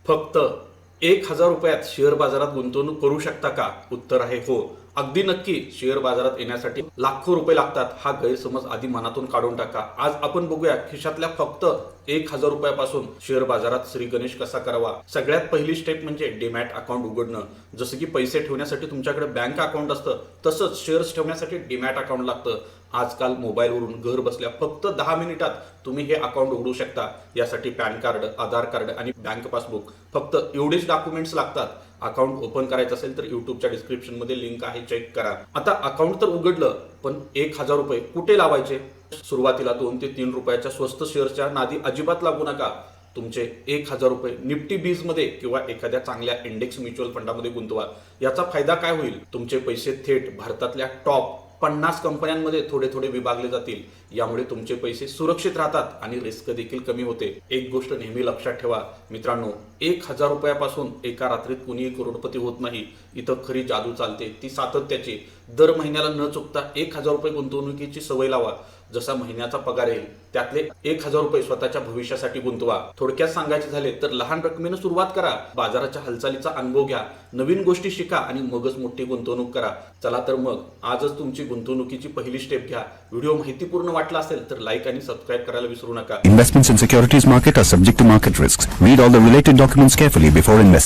फक्त 1,000 रुपयात शेअर बाजारात गुंतवणूक करू शकता का? उत्तर आहे हो. अगदी नक्की. शेअर बाजारात येण्यासाठी लाखो रुपये लागतात हा गैरसमज आधी मनातून काढून टाका. आज आपण बघूया खिशातल्या फक्त 1,000 रुपयापासून शेअर बाजारात श्री गणेश कसा करावा. सगळ्यात पहिली स्टेप म्हणजे डीमॅट अकाउंट उघडणं. जसं की पैसे ठेवण्यासाठी तुमच्याकडे बँक अकाउंट असतं, तसंच शेअर्स ठेवण्यासाठी डीमॅट अकाउंट लागतं. आजकाल मोबाईलवरून घर बसल्या फक्त 10 मिनिटात तुम्ही हे अकाउंट उघडू शकता. यासाठी पॅन कार्ड, आधार कार्ड आणि बँक पासबुक फक्त एवढेच डॉक्युमेंट्स लागतात. अकाउंट ओपन करायचं असेल तर युट्यूबच्या डिस्क्रिप्शनमध्ये लिंक आहे, चेक करा. आता अकाउंट तर उघडलं, पण 1,000 रुपये कुठे लावायचे? सुरुवातीला 2 ते 3 रुपयाच्या स्वस्त शेअर्सच्या नादी अजिबात लागू नका. तुमचे 1,000 रुपये निफ्टी बीज मध्ये किंवा एखाद्या चांगल्या इंडेक्स म्युच्युअल फंडामध्ये गुंतवा. याचा फायदा काय होईल? तुमचे पैसे थेट भारतातल्या टॉप 50 कंपन्यांमध्ये थोडे थोडे विभागले जातील. यामुळे तुमचे पैसे सुरक्षित राहतात आणि रिस्क देखील कमी होते. एक गोष्ट नेहमी लक्षात ठेवा मित्रांनो, 1,000 रुपयापासून एका रात्रीत कुणीही करोडपती होत नाही. इथं खरी जादू चालते ती सातत्याची. दर महिन्याला न चुकता 1,000 रुपये गुंतवणुकीची सवय लावा. जसा महिन्याचा पगार येईल त्यातले 1,000 रुपये स्वतःच्या भविष्यासाठी गुंतवा. थोडक्यात सांगायचे झाले तर लहान रकमेनं सुरुवात करा. बाजाराच्या हालचालीचा अनुभव घ्या, नवीन गोष्टी शिका आणि मगच मोठी गुंतवणूक करा. चला तर मग आजच तुमची गुंतवणुकीची पहिली स्टेप घ्या. व्हिडिओ माहितीपूर्ण वाटला असेल तर लाईक आणि सबस्क्राईब करायला विसरू नका. Investments in securities market are subject to market risks. Read all the related documents carefully before investing.